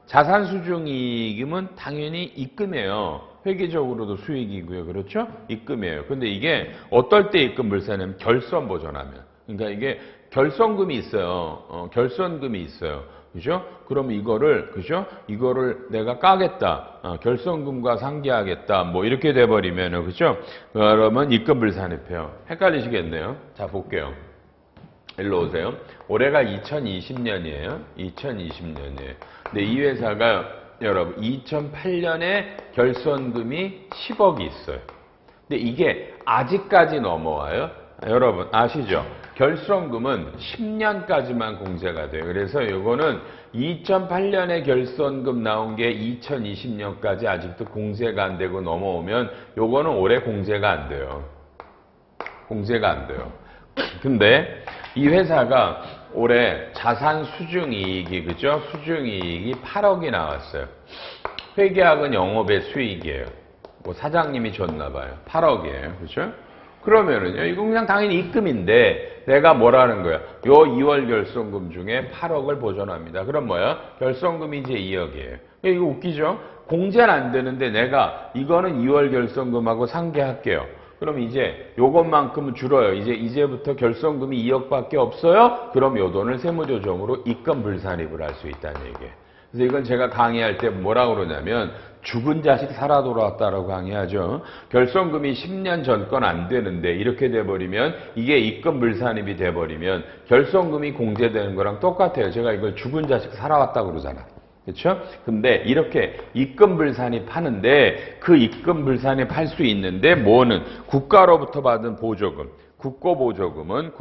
자산수중이익이면 당연히 입금이에요. 회계적으로도 수익이고요. 그렇죠? 입금이에요. 근데 이게 어떨 때 입금 불산이면 결손 보존하면. 그러니까 이게 결손금이 있어요. 결손금이 있어요. 그죠? 그럼 이거를 내가 까겠다. 결손금과 상기하겠다. 뭐 이렇게 돼버리면은, 그죠? 그러면 입금 불산입해요. 헷갈리시겠네요. 자, 볼게요. 일로 오세요. 올해가 2020년이에요. 2020년이에요. 근데 이 회사가 여러분 2008년에 결손금이 10억이 있어요. 근데 이게 아직까지 넘어와요. 여러분 아시죠? 결손금은 10년까지만 공제가 돼요. 그래서 이거는 2008년에 결손금 나온 게 2020년까지 아직도 공제가 안 되고 넘어오면 요거는 올해 공제가 안 돼요. 공제가 안 돼요. 근데 이 회사가 올해 자산 수중이익이, 그죠? 수중이익이 8억이 나왔어요. 회계학은 영업의 수익이에요. 뭐 사장님이 줬나 봐요. 8억이에요. 그죠? 그러면은요, 이거 그냥 당연히 입금인데, 내가 뭐라는 거야? 요 2월 결손금 중에 8억을 보존합니다. 그럼 뭐야? 결손금이 이제 2억이에요. 이거 웃기죠? 공제는 안 되는데 내가 이거는 2월 결손금하고 상계할게요. 그럼 이제 요것만큼은 줄어요. 이제부터 결손금이 2억밖에 없어요? 그럼 요 돈을 세무조정으로 입금 불산입을 할 수 있다는 얘기예요. 그래서 이건 제가 강의할 때 뭐라고 그러냐면 죽은 자식 살아 돌아왔다라고 강의하죠. 결손금이 10년 전 건 안 되는데 이렇게 돼버리면 이게 입금 불산입이 돼버리면 결손금이 공제되는 거랑 똑같아요. 제가 이걸 죽은 자식 살아왔다고 그러잖아. 그렇죠? 근데 이렇게 입금 불산입 하는데 그 입금 불산입 할 수 있는데 뭐는 국가로부터 받은 보조금, 국고보조금은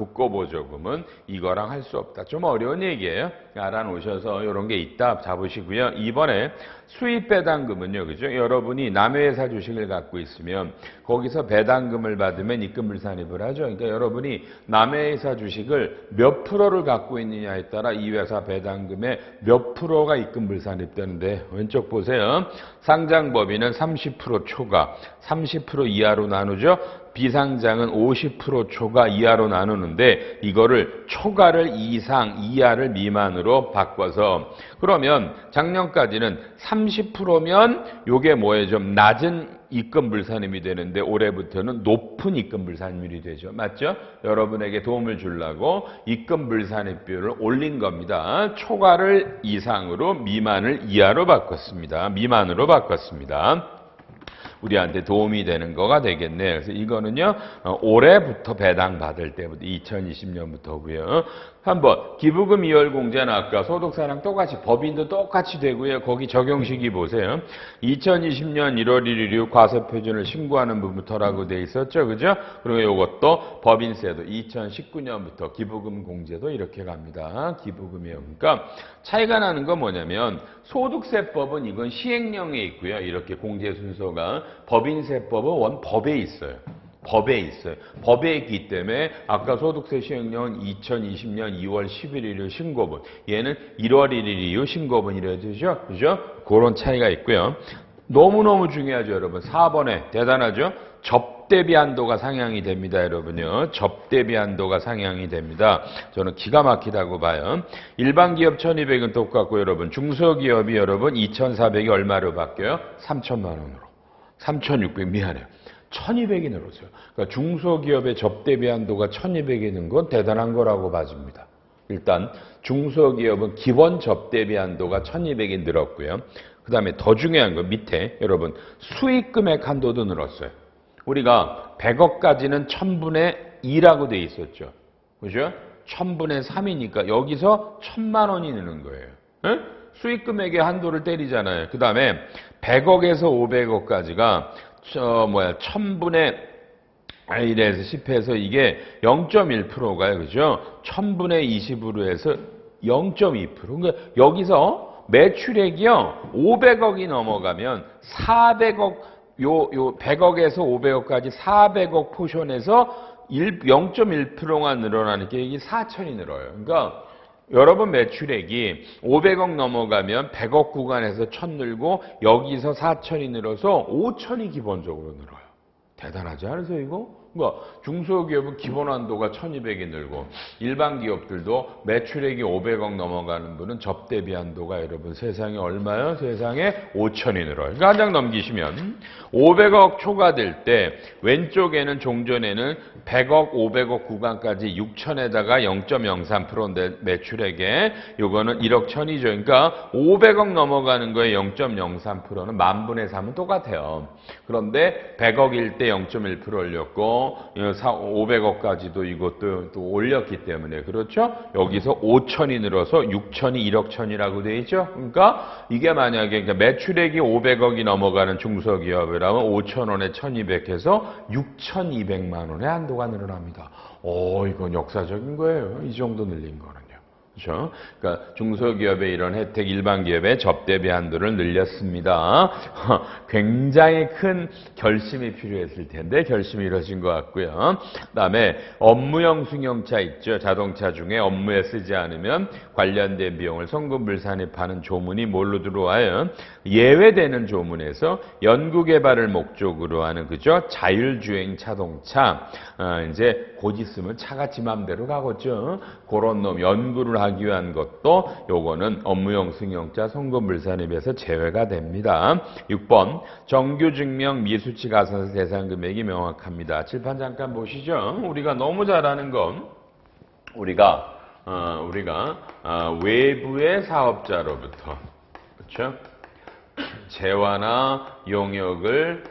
이거랑 할 수 없다. 좀 어려운 얘기예요. 알아놓으셔서 이런 게 있다 잡으시고요. 이번에 수입 배당금은요, 그죠? 여러분이 남의 회사 주식을 갖고 있으면 거기서 배당금을 받으면 입금불산입을 하죠. 그러니까 여러분이 남의 회사 주식을 몇 프로를 갖고 있느냐에 따라 이 회사 배당금의 몇 프로가 입금불산입되는데 왼쪽 보세요. 상장법인은 30% 초과, 30% 이하로 나누죠. 비상장은 50% 초과 이하로 나누는데 이거를 초과를 이상, 이하를 미만으로 바꿔서 그러면 작년까지는 30%면 요게 뭐예요? 좀 낮은 입금불산임이 되는데 올해부터는 높은 입금불산임이 되죠. 맞죠? 여러분에게 도움을 주려고 입금불산입비율을 올린 겁니다. 초과를 이상으로 미만을 이하로 바꿨습니다. 미만으로 바꿨습니다. 우리한테 도움이 되는 거가 되겠네요. 그래서 이거는요, 올해부터 배당 받을 때부터 2020년부터고요. 한번 기부금 2월 공제는 아까 소득세랑 똑같이 법인도 똑같이 되고요. 거기 적용시기 보세요. 2020년 1월 1일 이후 과세표준을 신고하는 부분부터라고 돼 있었죠. 그죠? 그리고 이것도 법인세도 2019년부터 기부금 공제도 이렇게 갑니다. 기부금이요. 그러니까 차이가 나는 건 뭐냐면 소득세법은 이건 시행령에 있고요. 이렇게 공제 순서가 법인세법은 원법에 있어요. 법에 있어요. 법에 있기 때문에 아까 소득세 시행령은 2020년 2월 11일 신고분, 얘는 1월 1일 이후 신고분이라 되죠. 그죠? 그런 차이가 있고요. 너무너무 중요하죠, 여러분. 4번에 대단하죠? 접대비 한도가 상향이 됩니다, 여러분요. 접대비 한도가 상향이 됩니다. 저는 기가 막히다고 봐요. 일반 기업 1,200은 똑같고 여러분, 중소기업이 여러분 2,400이 얼마로 바뀌어요? 3천만 원으로. 3,600 미안해요. 1,200이 늘었어요. 그러니까 중소기업의 접대비 한도가 1,200이 는 건 대단한 거라고 봐집니다. 일단 중소기업은 기본 접대비 한도가 1,200이 늘었고요. 그 다음에 더 중요한 건 밑에 여러분 수익금액 한도도 늘었어요. 우리가 100억까지는 1000분의 2라고 돼 있었죠. 그죠? 1000분의 3이니까 여기서 1000만 원이 느는 거예요. 에? 수익금액의 한도를 때리잖아요. 그 다음에 100억에서 500억까지가 1000분의 1에서 10해서 이게 0.1%가요. 그죠? 1000분의 20으로 해서 0.2%. 그러니까 여기서 매출액이요. 500억이 넘어가면 400억, 100억에서 500억까지 400억 포션에서 0.1%가 늘어나는 게 이게 4천이 늘어요. 그러니까 여러분 매출액이 500억 넘어가면 100억 구간에서 1000 늘고 여기서 4천이 늘어서 5천이 기본적으로 늘어요. 대단하지 않으세요, 이거? 그러니까 중소기업은 기본 한도가 1200이 늘고 일반 기업들도 매출액이 500억 넘어가는 분은 접대비 한도가 여러분 세상에 얼마요? 세상에 5천이 늘어요. 그러니까 한 장 넘기시면 500억 초과될 때 왼쪽에는 종전에는 100억, 500억 구간까지 6천에다가 0.03%인데 매출액에 요거는 1억 1000이죠. 그러니까 500억 넘어가는 거에 0.03%는 만분의 3은 똑같아요. 그런데 100억일 때 0.1% 올렸고 500억까지도 이것도 또 올렸기 때문에 그렇죠? 여기서 5천이 늘어서 6천이 1억 1000이라고 돼 있죠? 그러니까 이게 만약에 그러니까 매출액이 500억이 넘어가는 중소기업이라면 5천원에 1200해서 6200만 원의 한도가 늘어납니다. 이건 역사적인 거예요. 이 정도 늘린 거는요. 그렇죠? 그러니까 중소기업의 이런 혜택, 일반 기업의 접대비 한도를 늘렸습니다. 굉장히 큰 결심이 필요했을 텐데 결심이 이루어진 것 같고요. 그다음에 업무용 승용차 있죠. 자동차 중에 업무에 쓰지 않으면 관련된 비용을 송금불산입하는 조문이 뭘로 들어와요? 예외되는 조문에서 연구개발을 목적으로 하는 그죠? 자율주행 자동차. 이제 곧 있으면 차가 지 맘대로 가겠죠. 그런 놈 연구를 하기 위한 것도 요거는 업무용 승용차 송금불산입에서 제외가 됩니다. 6번 정규증명 미수치 가산세 대상 금액이 명확합니다. 칠판 잠깐 보시죠. 우리가 너무 잘 아는 건 우리가 외부의 사업자로부터 그렇죠? 재화나 용역을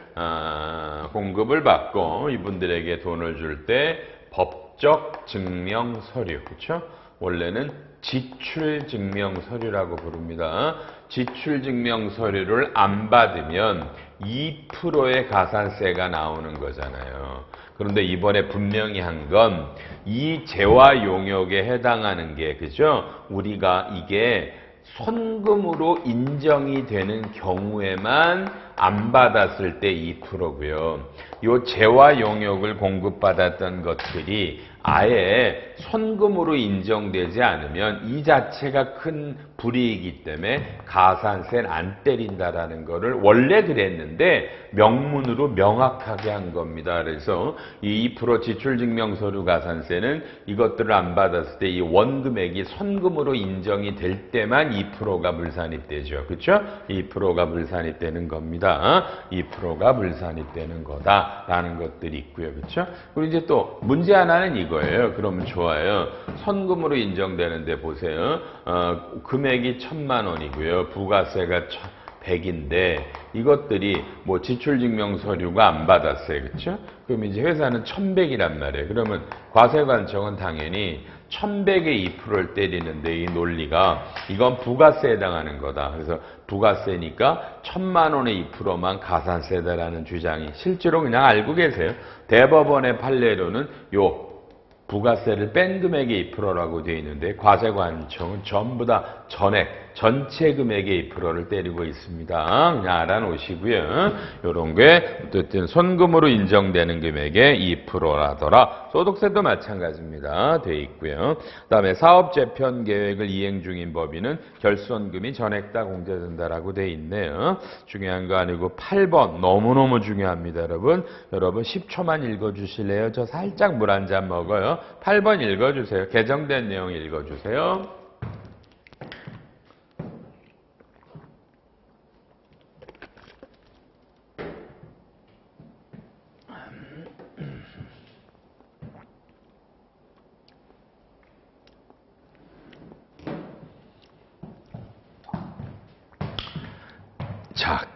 공급을 받고 이분들에게 돈을 줄 때 법적 증명 서류, 그렇죠? 원래는 지출증명서류라고 부릅니다. 지출증명서류를 안 받으면 2%의 가산세가 나오는 거잖아요. 그런데 이번에 분명히 한 건 이 재화 용역에 해당하는 게, 그죠? 우리가 이게 손금으로 인정이 되는 경우에만 안 받았을 때 2%고요. 이 재화 용역을 공급받았던 것들이 아예 손금으로 인정되지 않으면 이 자체가 큰 불이익이기 때문에 가산세는 안 때린다라는 거를 원래 그랬는데 명문으로 명확하게 한 겁니다. 그래서 이 2% 지출증명서류 가산세는 이것들을 안 받았을 때 이 원금액이 손금으로 인정이 될 때만 2%가 물산입되죠. 그렇죠? 2%가 물산입되는 겁니다. 2%가 물산입되는 거다라는 것들이 있고요. 그렇죠? 그리고 이제 또 문제 하나는 이거예요. 그러면 좋아요. 손금으로 인정되는데 보세요. 금액이 1,000만 원이고요. 부가세가 100인데 이것들이 뭐 지출증명서류가 안 받았어요. 그렇죠? 그럼 이제 회사는 1,100이란 말이에요. 그러면 과세관청은 당연히 1,100의 2%를 때리는데 이 논리가 이건 부가세에 해당하는 거다. 그래서 부가세니까 1,000만 원의 2%만 가산세다라는 주장이 실제로 그냥 알고 계세요. 대법원의 판례로는 요 부가세를 뺀 금액의 2%라고 되어 있는데 과세관청은 전부 다 전체 금액의 2%를 때리고 있습니다. 그냥 알아놓으시고요. 이런 게 어쨌든 손금으로 인정되는 금액의 2%라더라. 소득세도 마찬가지입니다. 되어 있고요. 그다음에 사업재편 계획을 이행 중인 법인은 결손금이 전액 다 공제된다라고 되어 있네요. 중요한 거 아니고 8번 너무너무 중요합니다. 여러분 10초만 읽어주실래요? 저 살짝 물 한 잔 먹어요. 8번 읽어주세요. 개정된 내용 읽어주세요. 자,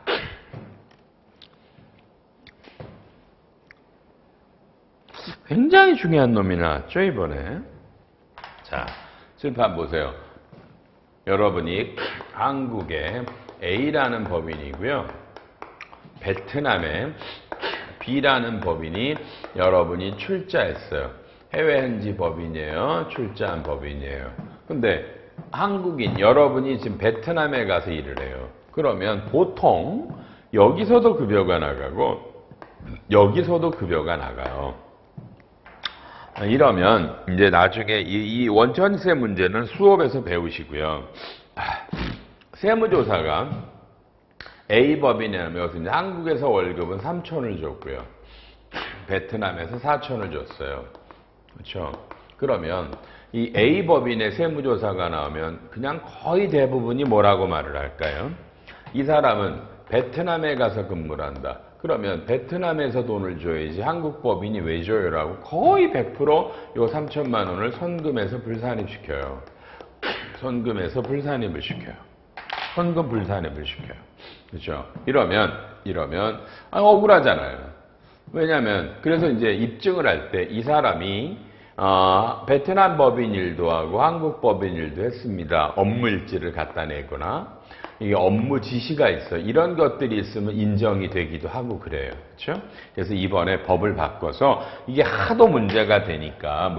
굉장히 중요한 놈이 나왔죠, 이번에. 자, 칠판 보세요. 여러분이 한국의 A라는 법인이고요. 베트남의 B라는 법인이 여러분이 출자했어요. 해외 현지 법인이에요. 출자한 법인이에요. 근데 한국인 여러분이 지금 베트남에 가서 일을 해요. 그러면 보통 여기서도 급여가 나가고 여기서도 급여가 나가요. 이러면 이제 나중에 이 원천세 문제는 수업에서 배우시고요. 세무조사가 A 법인이라면 이제 한국에서 월급은 3,000을 줬고요. 베트남에서 4,000을 줬어요. 그렇죠? 그러면 이 A 법인의 세무조사가 나오면 그냥 거의 대부분이 뭐라고 말을 할까요? 이 사람은 베트남에 가서 근무를 한다. 그러면 베트남에서 돈을 줘야지 한국 법인이 왜 줘요? 라고 거의 100% 요 3,000만 원을 손금에서 불산입시켜요. 손금에서 불산입을 시켜요. 손금 불산입을 시켜요. 그렇죠? 이러면 억울하잖아요. 왜냐하면 그래서 이제 입증을 할 때 이 사람이 베트남 법인 일도 하고 한국 법인 일도 했습니다. 업무 일지를 갖다 내거나 이게 업무 지시가 있어. 이런 것들이 있으면 인정이 되기도 하고 그래요. 그렇죠? 그래서 이번에 법을 바꿔서 이게 하도 문제가 되니까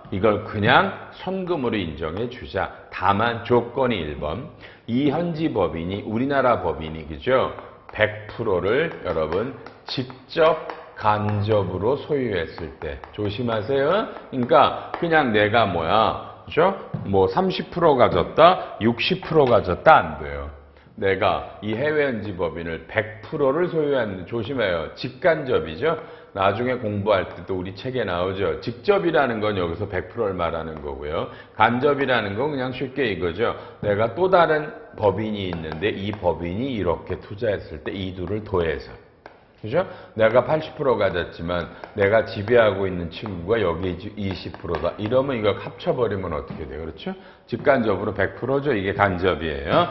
이걸 그냥 손금으로 인정해 주자. 다만 조건이 1번. 이 현지 법인이 우리나라 법인이 그죠? 100%를 여러분 직접 간접으로 소유했을 때 조심하세요. 그러니까 그냥 내가 그죠? 뭐 30% 가졌다, 60% 가졌다 안 돼요. 내가 이 해외 현지 법인을 100%를 소유하는데 조심해요. 직간접이죠. 나중에 공부할 때도 우리 책에 나오죠. 직접이라는 건 여기서 100%를 말하는 거고요. 간접이라는 건 그냥 쉽게 이거죠. 내가 또 다른 법인이 있는데 이 법인이 이렇게 투자했을 때 이 둘을 더해서. 그죠? 내가 80% 가졌지만 내가 지배하고 있는 친구가 여기 20%다. 이러면 이거 합쳐버리면 어떻게 돼요? 그렇죠? 직간접으로 100%죠. 이게 간접이에요.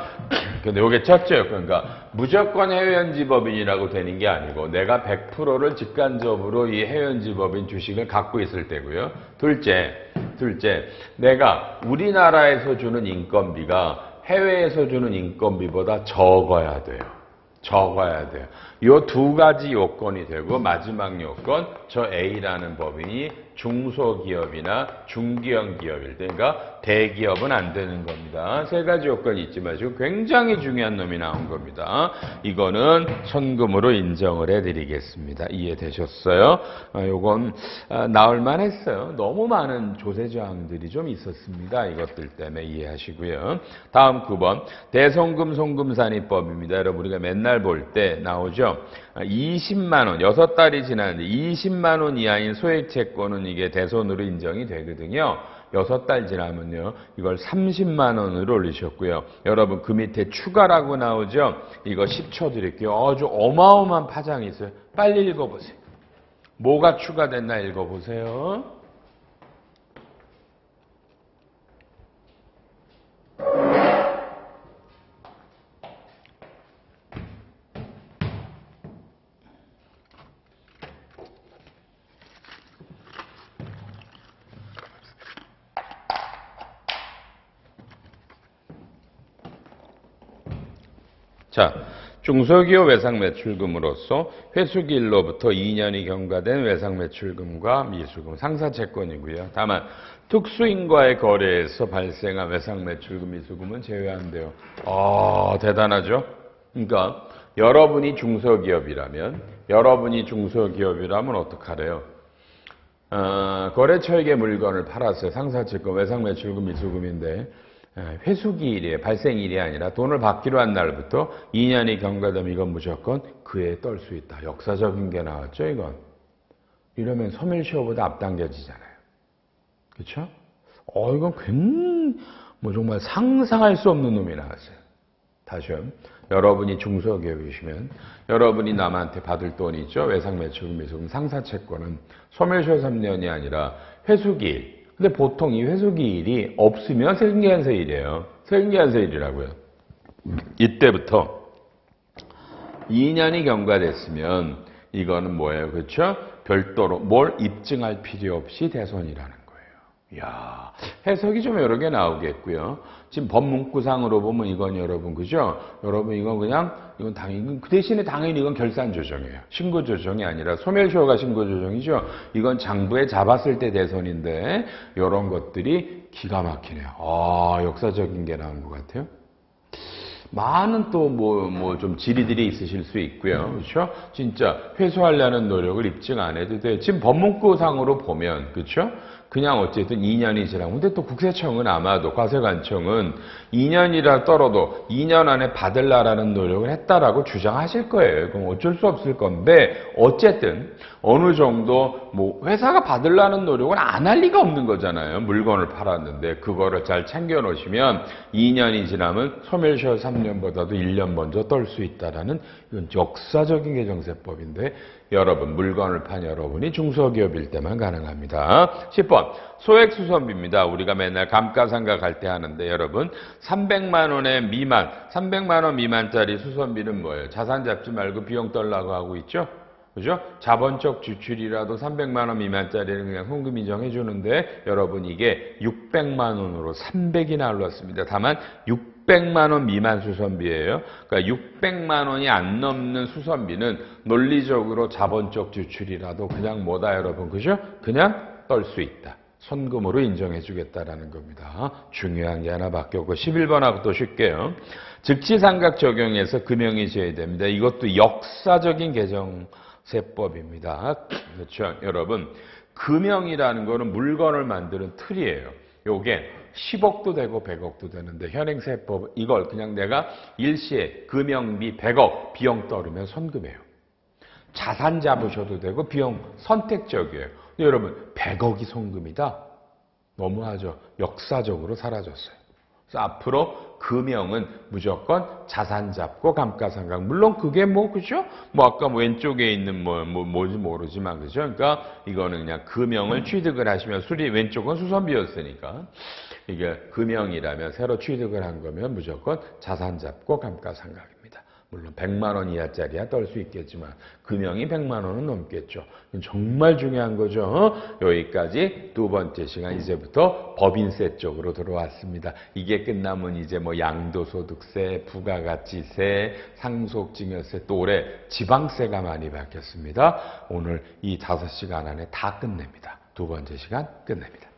근데 이게 첫째요. 그러니까 무조건 해외현지 법인이라고 되는 게 아니고 내가 100%를 직간접으로 이 해외현지 법인 주식을 갖고 있을 때고요. 둘째, 둘째, 내가 우리나라에서 주는 인건비가 해외에서 주는 인건비보다 적어야 돼요. 적어야 돼요. 이 두 가지 요건이 되고 마지막 요건, 저 A라는 법인이 중소기업이나 중기형 기업일 때, 그러니까 대기업은 안 되는 겁니다. 세 가지 요건이 있지 마시고 굉장히 중요한 놈이 나온 겁니다. 이거는 선금으로 인정을 해드리겠습니다. 이해되셨어요? 요건 나올 만했어요. 너무 많은 조세저항들이 좀 있었습니다. 이것들 때문에 이해하시고요. 다음 9번 대송금 송금산입법입니다. 여러분 우리가 맨날 볼 때 나오죠. 20만 원, 6달이 지났는데 20만 원 이하인 소액 채권은 이게 대손으로 인정이 되거든요. 6달 지나면요. 이걸 30만 원으로 올리셨고요. 여러분 그 밑에 추가라고 나오죠. 이거 10초 드릴게요. 아주 어마어마한 파장이 있어요. 빨리 읽어보세요. 뭐가 추가됐나 읽어보세요. 자, 중소기업 외상매출금으로서 회수기일로부터 2년이 경과된 외상매출금과 미수금, 상사채권이고요. 다만 특수인과의 거래에서 발생한 외상매출금, 미수금은 제외한대요. 대단하죠? 그러니까 여러분이 중소기업이라면 어떡하래요? 거래처에게 물건을 팔았어요. 상사채권, 외상매출금, 미수금인데 회수기일이에요. 발생일이 아니라 돈을 받기로 한 날부터 2년이 경과되면 이건 무조건 그에 떨 수 있다. 역사적인 게 나왔죠, 이건. 이러면 소멸시효보다 앞당겨지잖아요. 그렇죠? 이건 정말 상상할 수 없는 놈이 나왔어요. 다시요. 여러분이 중소기업이시면 여러분이 남한테 받을 돈이 있죠. 외상매출금, 미수금, 상사채권은 소멸시효 3년이 아니라 회수기일. 근데 보통 이 회수기일이 없으면 세금계산서일이에요. 세금계산서일이라고요. 이때부터 2년이 경과됐으면 이거는 뭐예요? 그렇죠? 별도로 뭘 입증할 필요 없이 대손이라는 거예요. 이야, 해석이 좀 여러 개 나오겠고요. 지금 법문구상으로 보면 이건 여러분, 그죠? 여러분 이건 당연히, 그 대신에 당연히 이건 결산조정이에요. 신고조정이 아니라 소멸시효가 신고조정이죠. 이건 장부에 잡았을 때 대손인데 이런 것들이 기가 막히네요. 역사적인 게 나온 것 같아요. 많은 또 좀 지리들이 있으실 수 있고요. 그렇죠? 진짜 회수하려는 노력을 입증 안 해도 돼요. 지금 법문구상으로 보면, 그렇죠? 그냥 어쨌든 2년이 지나고, 근데 또 국세청은 아마도 과세관청은 2년이라 떨어도 2년 안에 받으려라는 노력을 했다라고 주장하실 거예요. 그럼 어쩔 수 없을 건데 어쨌든 어느 정도 회사가 받으려는 노력을 안 할 리가 없는 거잖아요. 물건을 팔았는데 그거를 잘 챙겨 놓으시면 2년이 지나면 소멸시효 3년보다도 1년 먼저 떨 수 있다라는 이건 역사적인 개정세법인데 여러분 물건을 판 여러분이 중소기업일 때만 가능합니다. 10번 소액수선비입니다. 우리가 맨날 감가상각 할 때 하는데 여러분 300만 원의 미만, 300만 원 미만짜리 수선비는 뭐예요? 자산 잡지 말고 비용 떨라고 하고 있죠? 그죠? 자본적 지출이라도 300만 원 미만짜리는 그냥 현금 인정해 주는데 여러분 이게 600만 원으로 300이나 올랐습니다. 다만 600만 원 미만 수선비예요. 그러니까 600만 원이 안 넘는 수선비는 논리적으로 자본적 지출이라도 그냥 뭐다 여러분, 그죠? 그냥 떨 수 있다. 선금으로 인정해 주겠다라는 겁니다. 중요한 게 하나 바뀌었고 11번하고 또 쉴게요. 즉시상각 적용해서 금형이 제외됩니다. 이것도 역사적인 개정세법입니다. 그렇죠? 여러분 금형이라는 거는 물건을 만드는 틀이에요. 요게 10억도 되고 100억도 되는데 현행세법 이걸 그냥 내가 일시에 금형비 100억 비용 떨으면 선금해요. 자산 잡으셔도 되고 비용 선택적이에요. 근데 여러분 100억이 송금이다? 너무하죠. 역사적으로 사라졌어요. 그래서 앞으로 금형은 무조건 자산 잡고 감가상각. 물론 그게 그죠? 아까 왼쪽에 있는 뭐지 모르지만, 그죠? 그러니까 이거는 그냥 금형을 취득을 하시면 왼쪽은 수선비였으니까. 이게 금형이라면 새로 취득을 한 거면 무조건 자산 잡고 감가상각입니다. 물론 100만 원 이하짜리야 떨 수 있겠지만 금형이 100만 원은 넘겠죠. 정말 중요한 거죠. 여기까지 두 번째 시간 이제부터 법인세 쪽으로 들어왔습니다. 이게 끝나면 이제 뭐 양도소득세, 부가가치세, 상속증여세, 또 올해 지방세가 많이 바뀌었습니다. 오늘 이 5시간 안에 다 끝냅니다. 두 번째 시간 끝냅니다.